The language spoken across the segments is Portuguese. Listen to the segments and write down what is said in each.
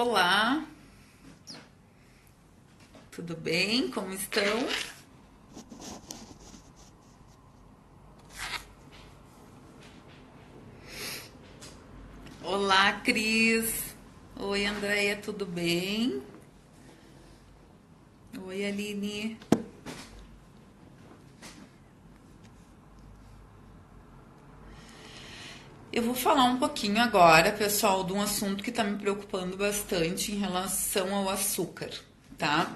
Olá, tudo bem? Como estão? Olá, Cris. Oi, Andréia, tudo bem? Oi, Aline. Eu vou falar um pouquinho agora, pessoal, de um assunto que está me preocupando bastante em relação ao açúcar, tá?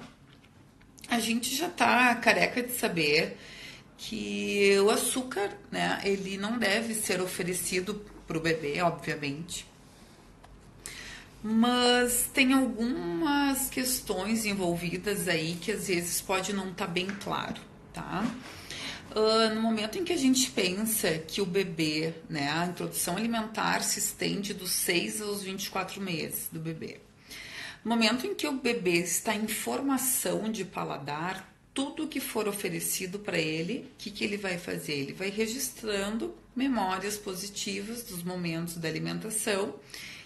A gente já tá careca de saber que o açúcar, né, ele não deve ser oferecido para o bebê, obviamente. Mas tem algumas questões envolvidas aí que às vezes pode não estar bem claro, tá? No momento em que a gente pensa que o bebê, né, a introdução alimentar se estende dos 6 aos 24 meses do bebê. No momento em que o bebê está em formação de paladar, tudo que for oferecido para ele, o que ele vai fazer? Ele vai registrando memórias positivas dos momentos da alimentação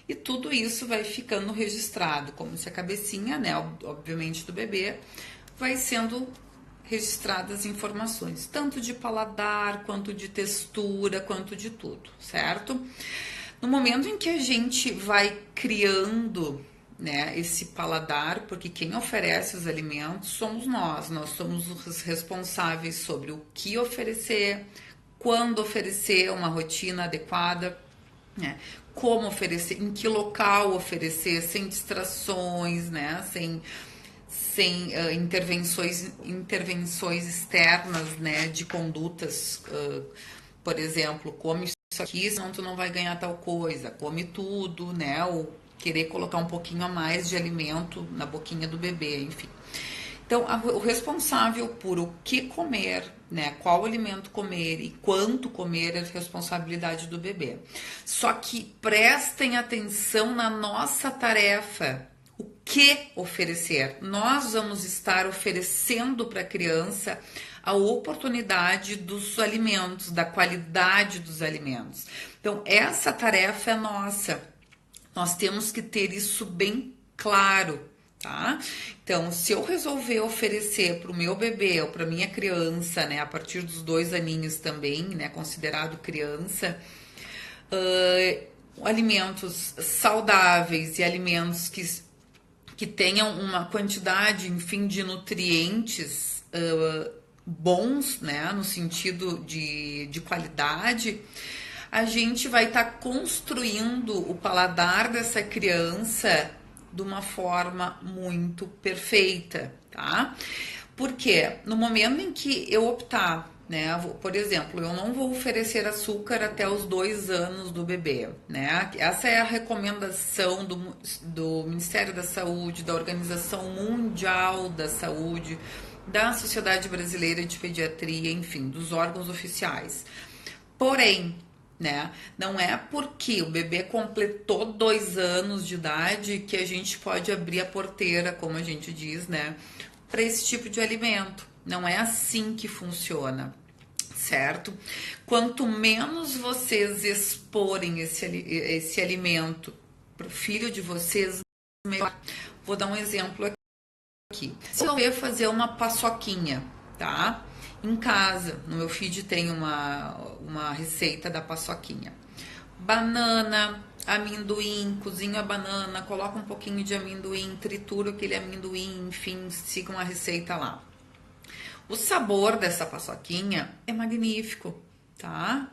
e tudo isso vai ficando registrado, como se a cabecinha, né, obviamente do bebê, vai sendo registradas informações, tanto de paladar, quanto de textura, quanto de tudo, certo? No momento em que a gente vai criando, né, esse paladar, porque quem oferece os alimentos somos nós somos os responsáveis sobre o que oferecer, quando oferecer uma rotina adequada, né? Como oferecer, em que local oferecer, sem distrações, né? Sem intervenções externas, né? De condutas, por exemplo, come isso aqui, senão tu não vai ganhar tal coisa, come tudo, né? Ou querer colocar um pouquinho a mais de alimento na boquinha do bebê, enfim. Então, o responsável por o que comer, né, qual alimento comer e quanto comer é responsabilidade do bebê. Só que prestem atenção na nossa tarefa. O que oferecer? Nós vamos estar oferecendo para a criança a oportunidade dos alimentos, da qualidade dos alimentos. Então, essa tarefa é nossa. Nós temos que ter isso bem claro, tá? Então, se eu resolver oferecer para o meu bebê ou para minha criança, né, a partir dos 2 aninhos também, né, considerado criança, alimentos saudáveis e alimentos que tenham uma quantidade, enfim, de nutrientes bons, né, no sentido de qualidade, a gente vai estar construindo o paladar dessa criança de uma forma muito perfeita, tá? Porque no momento em que eu optar, né, por exemplo, eu não vou oferecer açúcar até os 2 anos do bebê, né? Essa é a recomendação do Ministério da Saúde, da Organização Mundial da Saúde, da Sociedade Brasileira de Pediatria, enfim, dos órgãos oficiais. Porém, né? Não é porque o bebê completou 2 anos de idade que a gente pode abrir a porteira, como a gente diz, né? Para esse tipo de alimento. Não é assim que funciona, certo? Quanto menos vocês exporem esse alimento para o filho de vocês, melhor. Vou dar um exemplo aqui. Se eu ia fazer uma paçoquinha, tá? Em casa, no meu feed tem uma receita da paçoquinha. Banana, amendoim, cozinho a banana, coloca um pouquinho de amendoim, tritura aquele amendoim, enfim, siga uma receita lá. O sabor dessa paçoquinha é magnífico, tá?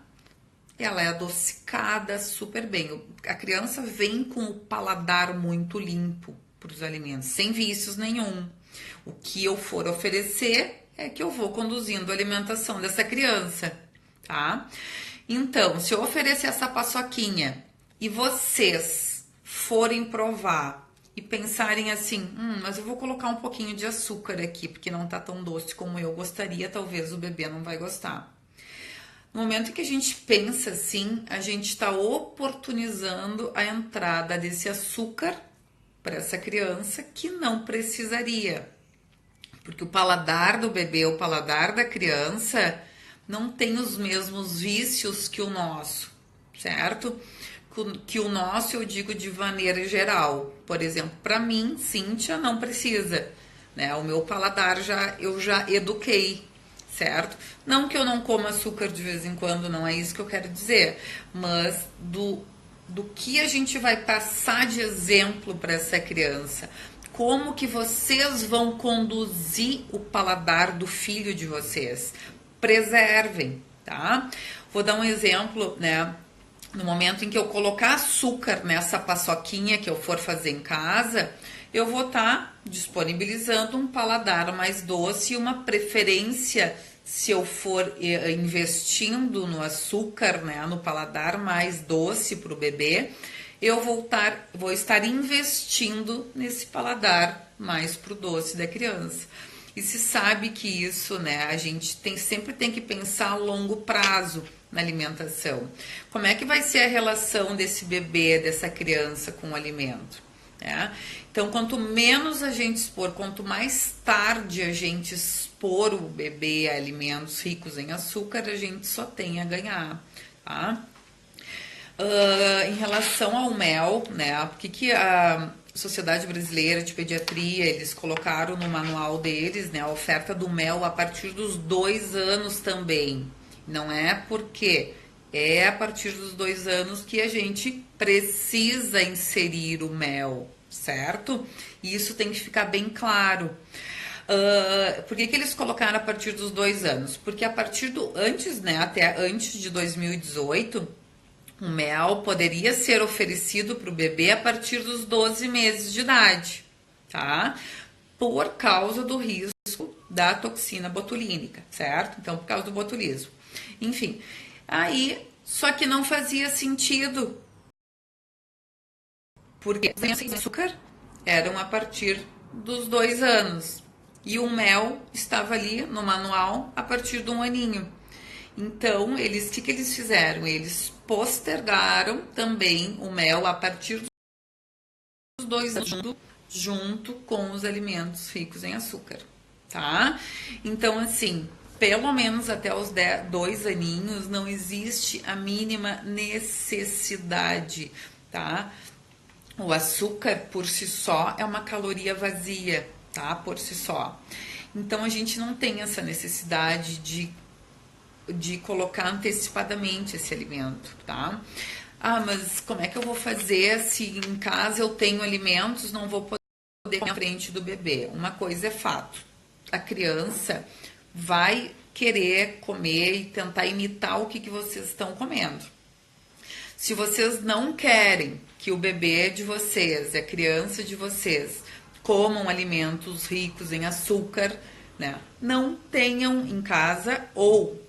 Ela é adocicada super bem. A criança vem com o paladar muito limpo para os alimentos, sem vícios nenhum. O que eu for oferecer é que eu vou conduzindo a alimentação dessa criança, tá? Então, se eu oferecer essa paçoquinha e vocês forem provar e pensarem assim, mas eu vou colocar um pouquinho de açúcar aqui, porque não tá tão doce como eu gostaria, talvez o bebê não vai gostar. No momento que a gente pensa assim, a gente está oportunizando a entrada desse açúcar para essa criança que não precisaria. Porque o paladar do bebê, o paladar da criança, não tem os mesmos vícios que o nosso, certo? que o nosso eu digo de maneira geral. Por exemplo, para mim, Cíntia, não precisa, né? O meu paladar eu já eduquei, certo? Não que eu não coma açúcar de vez em quando, não é isso que eu quero dizer, mas do que a gente vai passar de exemplo para essa criança. Como que vocês vão conduzir o paladar do filho de vocês? Preservem, tá? Vou dar um exemplo, né? No momento em que eu colocar açúcar nessa paçoquinha que eu for fazer em casa, eu vou estar disponibilizando um paladar mais doce e uma preferência, se eu for investindo no açúcar, né, no paladar mais doce para o bebê, eu vou estar investindo nesse paladar mais pro doce da criança. E se sabe que isso, né, a gente sempre tem que pensar a longo prazo na alimentação. Como é que vai ser a relação desse bebê, dessa criança com o alimento? Né? Então, quanto menos a gente expor, quanto mais tarde a gente expor o bebê a alimentos ricos em açúcar, a gente só tem a ganhar, tá? Em relação ao mel, né? Por que a Sociedade Brasileira de Pediatria, eles colocaram no manual deles, né, a oferta do mel a partir dos 2 anos também. Não é porque é a partir dos 2 anos que a gente precisa inserir o mel, certo? E isso tem que ficar bem claro. Por que eles colocaram a partir dos 2 anos? Porque a partir antes, né, até antes de 2018, o mel poderia ser oferecido para o bebê a partir dos 12 meses de idade, tá? Por causa do risco da toxina botulínica, certo? Então, por causa do botulismo. Enfim, aí, só que não fazia sentido, porque os açúcar eram a partir dos 2 anos. E o mel estava ali no manual a partir de 1 aninho. Então, o que eles fizeram? Eles postergaram também o mel a partir dos 2 anos, junto com os alimentos ricos em açúcar, tá? Então, assim, pelo menos até os 2 aninhos, não existe a mínima necessidade, tá? O açúcar, por si só, é uma caloria vazia, tá? Por si só. Então, a gente não tem essa necessidade de colocar antecipadamente esse alimento, tá? Ah, mas como é que eu vou fazer se em casa eu tenho alimentos, não vou poder comer na frente do bebê? Uma coisa é fato, a criança vai querer comer e tentar imitar o que vocês estão comendo. Se vocês não querem que o bebê de vocês, a criança de vocês, comam alimentos ricos em açúcar, né? Não tenham em casa ou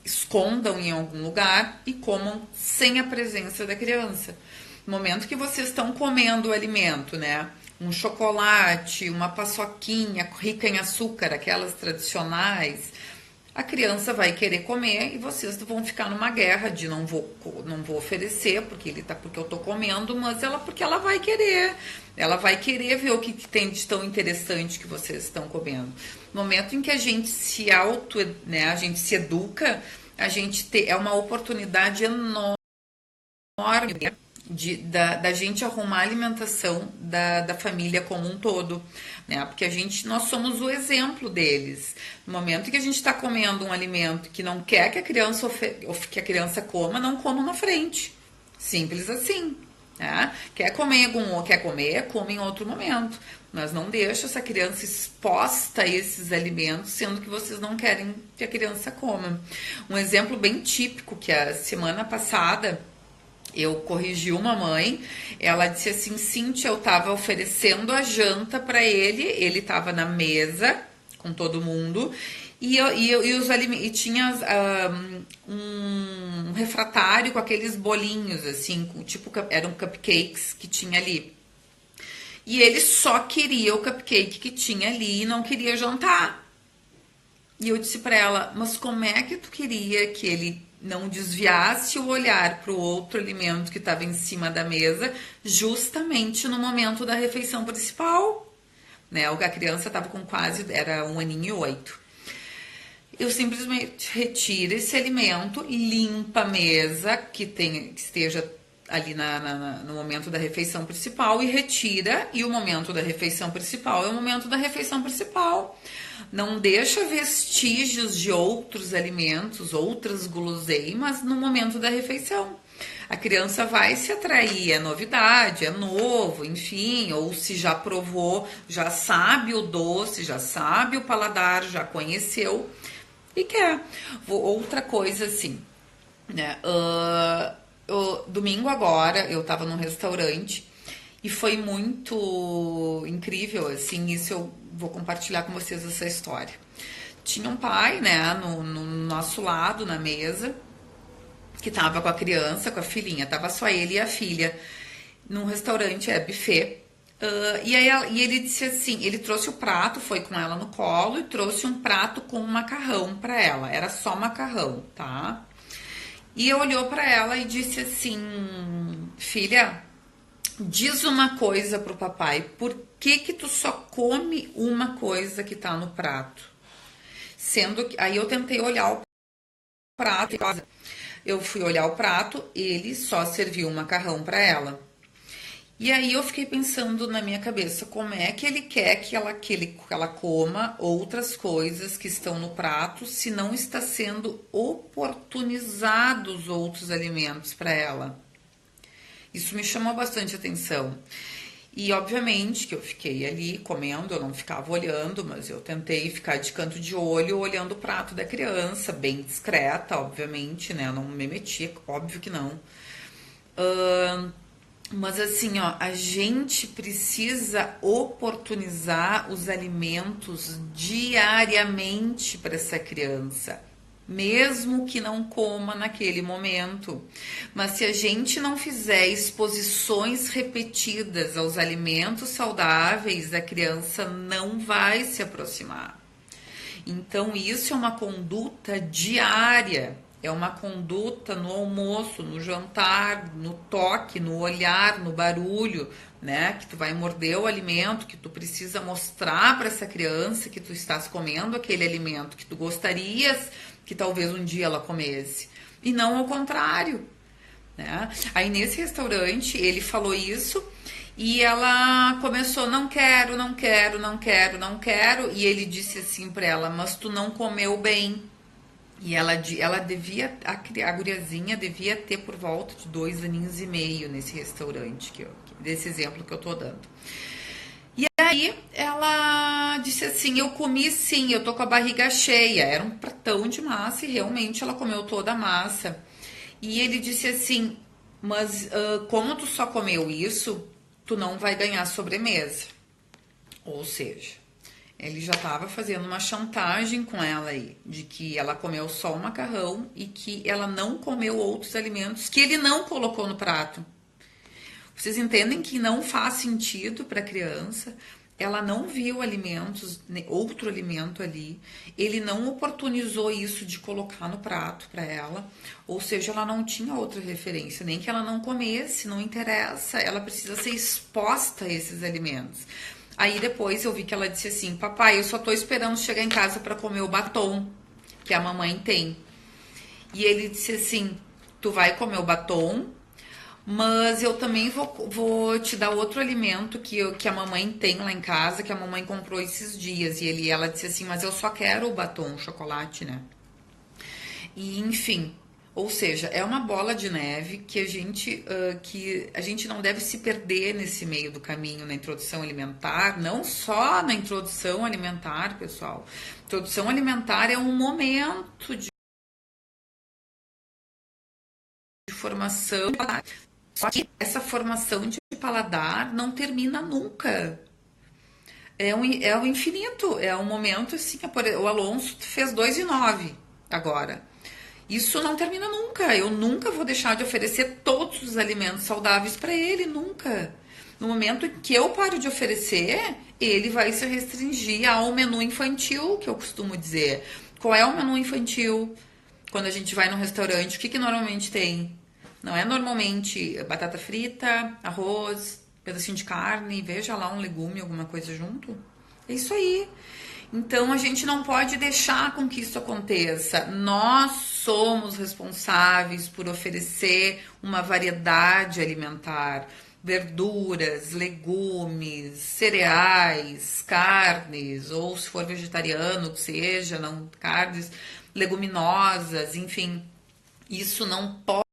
escondam em algum lugar e comam sem a presença da criança. No momento que vocês estão comendo o alimento, né? Um chocolate, uma paçoquinha rica em açúcar, aquelas tradicionais, a criança vai querer comer e vocês vão ficar numa guerra de não vou oferecer porque eu tô comendo, mas porque ela vai querer. Ela vai querer ver o que tem de tão interessante que vocês estão comendo. No momento em que a gente a gente se educa, é uma oportunidade enorme da gente arrumar a alimentação da família como um todo, né? Porque nós somos o exemplo deles. No momento em que a gente está comendo um alimento que não quer que a criança coma, não coma na frente. Simples assim. Né? Quer comer, come em outro momento. Mas não deixa essa criança exposta a esses alimentos, sendo que vocês não querem que a criança coma. Um exemplo bem típico que a semana passada eu corrigi uma mãe, ela disse assim, Cíntia, eu estava oferecendo a janta para ele estava na mesa com todo mundo, e tinha um refratário com aqueles bolinhos, assim, eram cupcakes que tinha ali. E ele só queria o cupcake que tinha ali e não queria jantar. E eu disse para ela, mas como é que tu queria que ele não desviasse o olhar para o outro alimento que estava em cima da mesa, justamente no momento da refeição principal? Né? A criança estava era 1 aninho e 8. Eu simplesmente retiro esse alimento, limpa a mesa que esteja ali no momento da refeição principal e retira, e o momento da refeição principal é o momento da refeição principal. Não deixa vestígios de outros alimentos, outras guloseimas no momento da refeição. A criança vai se atrair, é novidade, é novo, enfim, ou se já provou, já sabe o doce, já sabe o paladar, já conheceu e quer. Outra coisa assim, né? Domingo agora eu tava num restaurante e foi muito incrível, assim, isso eu vou compartilhar com vocês essa história. Tinha um pai, né, no nosso lado, na mesa, que tava com a criança, com a filhinha, tava só ele e a filha, num restaurante, buffet. E ele disse assim, ele trouxe o prato, foi com ela no colo e trouxe um prato com um macarrão pra ela, era só macarrão, tá? E olhou pra ela e disse assim, filha, diz uma coisa pro papai, por que que tu só come uma coisa que tá no prato? Sendo que, aí eu tentei olhar o prato, eu fui olhar o prato, ele só serviu o macarrão pra ela. E aí eu fiquei pensando na minha cabeça, como é que ele quer que ela coma outras coisas que estão no prato, se não está sendo oportunizados outros alimentos para ela. Isso me chamou bastante atenção. E obviamente que eu fiquei ali comendo, eu não ficava olhando, mas eu tentei ficar de canto de olho, olhando o prato da criança, bem discreta, obviamente, né? Eu não me meti, óbvio que não. Mas assim, ó, a gente precisa oportunizar os alimentos diariamente para essa criança, mesmo que não coma naquele momento. Mas se a gente não fizer exposições repetidas aos alimentos saudáveis, a criança não vai se aproximar. Então, isso é uma conduta diária. É uma conduta no almoço, no jantar, no toque, no olhar, no barulho, né? Que tu vai morder o alimento, que tu precisa mostrar para essa criança que tu estás comendo aquele alimento que tu gostarias que talvez um dia ela comesse. E não ao contrário, né? Aí nesse restaurante ele falou isso e ela começou, não quero, não quero, não quero, não quero. E ele disse assim para ela, mas tu não comeu bem. E ela devia, a guriazinha devia ter por volta de 2 aninhos e meio nesse restaurante, desse exemplo que eu tô dando. E aí ela disse assim, eu comi sim, eu tô com a barriga cheia. Era um pratão de massa e realmente ela comeu toda a massa. E ele disse assim, mas como tu só comeu isso, tu não vai ganhar sobremesa. Ou seja, ele já estava fazendo uma chantagem com ela aí, de que ela comeu só o macarrão e que ela não comeu outros alimentos que ele não colocou no prato. Vocês entendem que não faz sentido para a criança, ela não viu alimentos, outro alimento ali, ele não oportunizou isso de colocar no prato para ela, ou seja, ela não tinha outra referência, nem que ela não comesse, não interessa, ela precisa ser exposta a esses alimentos. Aí depois eu vi que ela disse assim, papai, eu só tô esperando chegar em casa para comer o batom que a mamãe tem. E ele disse assim, tu vai comer o batom, mas eu também vou te dar outro alimento que a mamãe tem lá em casa, que a mamãe comprou esses dias. E ela disse assim, mas eu só quero o batom, o chocolate, né? E enfim, ou seja, é uma bola de neve que a gente não deve se perder nesse meio do caminho na introdução alimentar, não só na introdução alimentar, pessoal. Introdução alimentar é um momento de formação. Só que essa formação de paladar não termina nunca. É o infinito, é um momento assim. O Alonso fez 2,9 agora. Isso não termina nunca. Eu nunca vou deixar de oferecer todos os alimentos saudáveis para ele, nunca. No momento em que eu paro de oferecer, ele vai se restringir ao menu infantil, que eu costumo dizer. Qual é o menu infantil? Quando a gente vai num restaurante, o que normalmente tem? Não é normalmente batata frita, arroz, pedacinho de carne, veja lá um legume, alguma coisa junto? É isso aí. Então a gente não pode deixar com que isso aconteça. Nós somos responsáveis por oferecer uma variedade alimentar, verduras, legumes, cereais, carnes, ou se for vegetariano, que seja, não carnes, leguminosas, enfim, isso não pode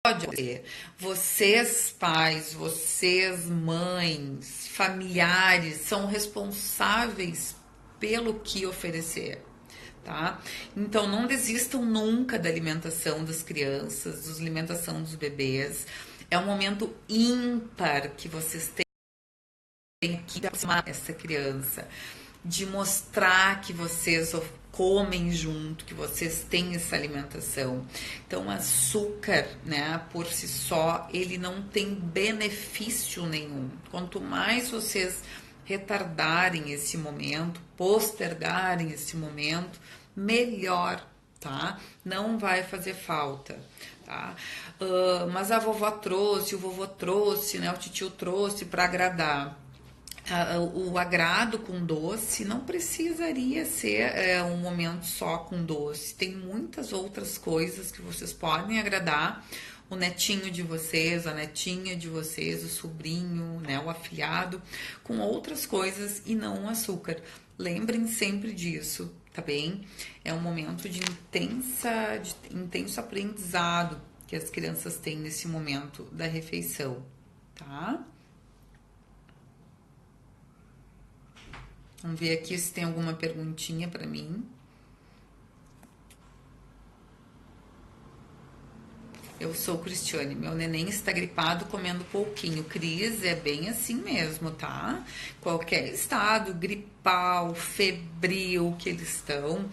acontecer. Vocês, pais, vocês, mães, familiares, são responsáveis pelo que oferecer. Tá? Então não desistam nunca da alimentação das crianças, da alimentação dos bebês. É um momento ímpar que vocês têm que aproximar essa criança, de mostrar que vocês comem junto, que vocês têm essa alimentação. Então, o açúcar, né, por si só, ele não tem benefício nenhum. Quanto mais vocês retardarem esse momento, postergarem esse momento, melhor, tá? Não vai fazer falta, tá? Mas a vovó trouxe, o vovô trouxe, né? O titio trouxe para agradar. O agrado com doce não precisaria ser um momento só com doce. Tem muitas outras coisas que vocês podem agradar o netinho de vocês, a netinha de vocês, o sobrinho, né, o afilhado, com outras coisas e não o açúcar. Lembrem sempre disso, tá bem? É um momento de intenso aprendizado que as crianças têm nesse momento da refeição, tá? Vamos ver aqui se tem alguma perguntinha para mim. Eu sou Cristiane, meu neném está gripado comendo pouquinho. Cris, é bem assim mesmo, tá? Qualquer estado gripal, febril que eles estão,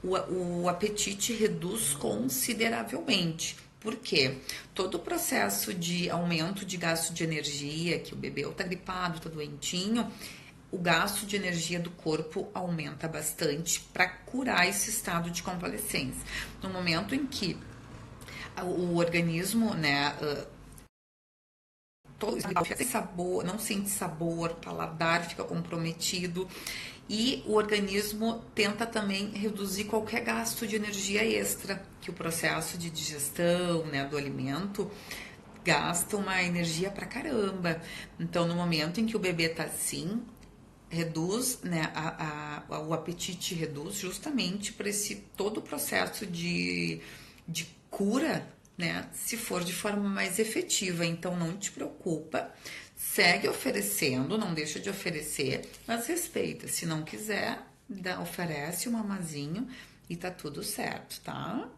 o apetite reduz consideravelmente. Por quê? Todo o processo de aumento de gasto de energia, que o bebê está gripado, está doentinho, o gasto de energia do corpo aumenta bastante para curar esse estado de convalescência. No momento em que o organismo, né, todo sem sabor, não sente sabor, o paladar fica comprometido e o organismo tenta também reduzir qualquer gasto de energia extra, que o processo de digestão, né, do alimento gasta uma energia pra caramba. Então, no momento em que o bebê tá assim, reduz, né, o apetite reduz justamente para esse todo o processo de cura, né, se for de forma mais efetiva. Então não te preocupa, segue oferecendo, não deixa de oferecer, mas respeita. Se não quiser, oferece um mamazinho e tá tudo certo, tá?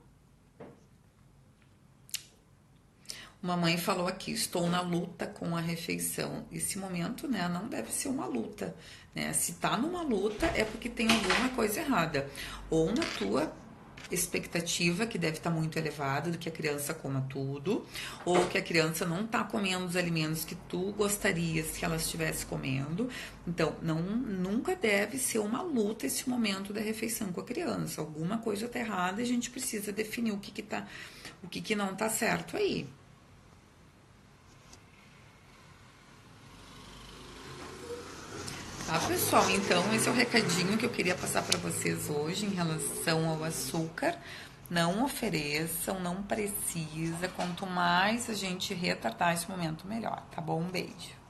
Uma mãe falou aqui, estou na luta com a refeição. Esse momento, né, não deve ser uma luta, né? Se tá numa luta é porque tem alguma coisa errada. Ou na tua expectativa, que deve estar muito elevada, do que a criança coma tudo, ou que a criança não tá comendo os alimentos que tu gostarias que ela estivesse comendo. Então, nunca deve ser uma luta esse momento da refeição com a criança. Alguma coisa tá errada e a gente precisa definir o que não tá certo aí. Tá, pessoal? Então, esse é o recadinho que eu queria passar para vocês hoje em relação ao açúcar. Não ofereçam, não precisa. Quanto mais a gente retardar esse momento, melhor, tá bom? Um beijo.